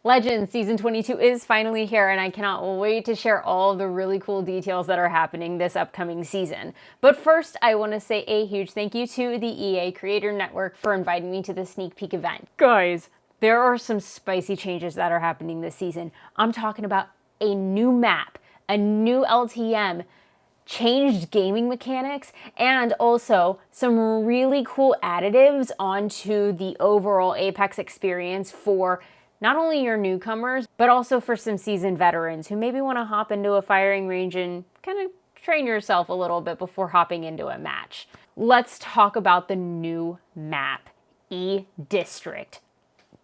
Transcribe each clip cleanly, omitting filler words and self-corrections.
Legends Season 22 is finally here, and I cannot wait to share all of the really cool details that are happening this upcoming season. But first, I want to say a huge thank you to the EA Creator Network for inviting me to the sneak peek event. Guys, there are some spicy changes that are happening this season. I'm talking about a new map, a new LTM, changed gaming mechanics, and also some really cool additives onto the overall Apex experience for not only your newcomers, but also for some seasoned veterans who maybe want to hop into a firing range and kind of train yourself a little bit before hopping into a match. Let's talk about the new map, E-District.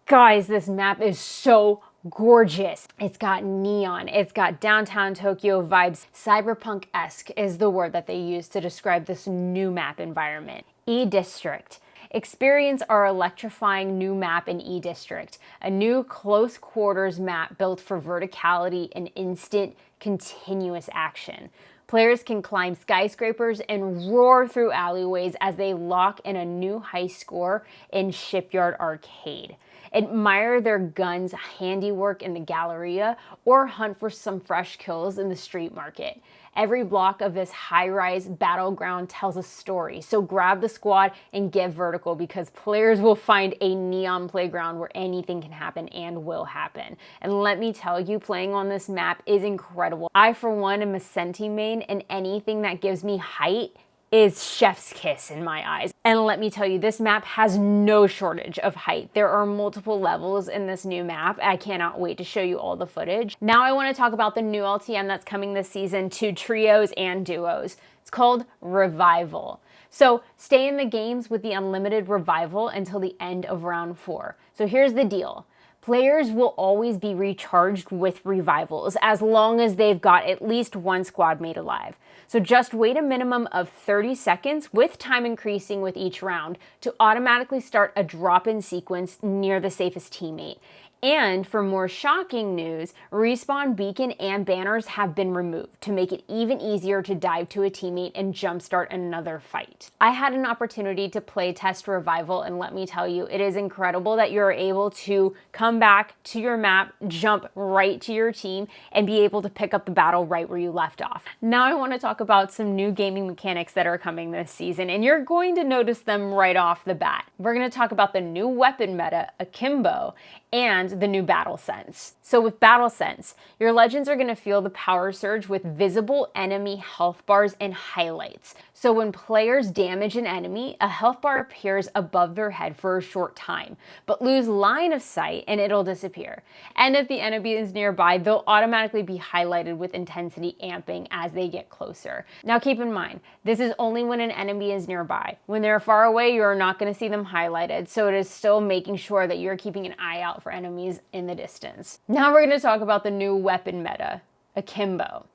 Guys, this map is so gorgeous. It's got neon, it's got downtown Tokyo vibes. Cyberpunk-esque is the word that they use to describe this new map environment. E-District. Experience our electrifying new map in E-District, a new close quarters map built for verticality and instant, continuous action. Players can climb skyscrapers and roar through alleyways as they lock in a new high score in Shipyard Arcade. Admire their guns' handiwork in the Galleria or hunt for some fresh kills in the street market. Every block of this high-rise battleground tells a story, so grab the squad and get vertical because players will find a neon playground where anything can happen and will happen. And let me tell you, playing on this map is incredible. I, for one, am a Senti main, and anything that gives me height is chef's kiss in my eyes. And let me tell you, this map has no shortage of height. There are multiple levels in this new map. I cannot wait to show you all the footage. Now I want to talk about the new LTM that's coming this season to trios and duos. It's called Revival. So stay in the games with the unlimited Revival until the end of round 4. So here's the deal. Players will always be recharged with revivals as long as they've got at least one squad mate alive. So just wait a minimum of 30 seconds, with time increasing with each round, to automatically start a drop-in sequence near the safest teammate. And for more shocking news, respawn beacon and banners have been removed to make it even easier to dive to a teammate and jumpstart another fight. I had an opportunity to play test Revival, and let me tell you, it is incredible that you're able to come back to your map, jump right to your team, and be able to pick up the battle right where you left off. Now I want to talk about some new gaming mechanics that are coming this season, and you're going to notice them right off the bat. We're going to talk about the new weapon meta, Akimbo, and the new Battle Sense. So with Battle Sense, your legends are going to feel the power surge with visible enemy health bars and highlights. So when players damage an enemy, a health bar appears above their head for a short time, but lose line of sight and it'll disappear. And if the enemy is nearby, they'll automatically be highlighted with intensity amping as they get closer. Now keep in mind, this is only when an enemy is nearby. When they're far away, you're not going to see them highlighted, so it is still making sure that you're keeping an eye out for enemies in the distance. Now we're going to talk about the new weapon meta, Akimbo.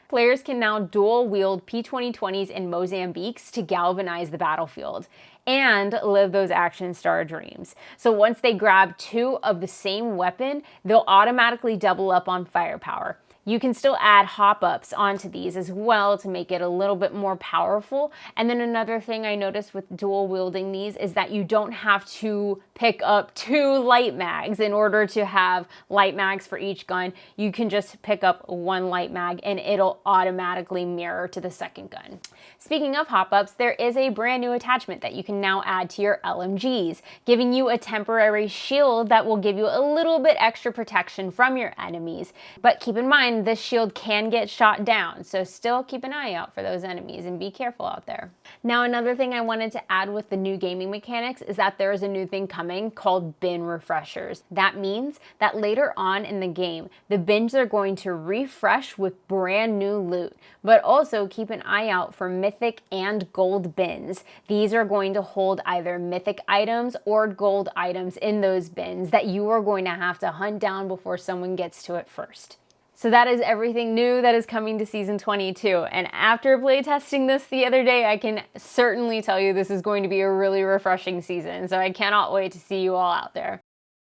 Players can now dual wield P2020s and Mozambiques to galvanize the battlefield and live those action star dreams. So once they grab 2 of the same weapon, they'll automatically double up on firepower. You can still add hop-ups onto these as well to make it a little bit more powerful. And then another thing I noticed with dual wielding these is that you don't have to pick up 2 light mags in order to have light mags for each gun. You can just pick up 1 light mag and it'll automatically mirror to the second gun. Speaking of hop-ups, there is a brand new attachment that you can now add to your LMGs, giving you a temporary shield that will give you a little bit extra protection from your enemies. But keep in mind, this shield can get shot down, so still keep an eye out for those enemies and be careful out there. Now another thing I wanted to add with the new gaming mechanics is that there is a new thing coming called bin refreshers. That means that later on in the game, the bins are going to refresh with brand new loot, but also keep an eye out for mythic and gold bins. These are going to hold either mythic items or gold items in those bins that you are going to have to hunt down before someone gets to it first. So that is everything new that is coming to Season 22. And after playtesting this the other day, I can certainly tell you this is going to be a really refreshing season. So I cannot wait to see you all out there.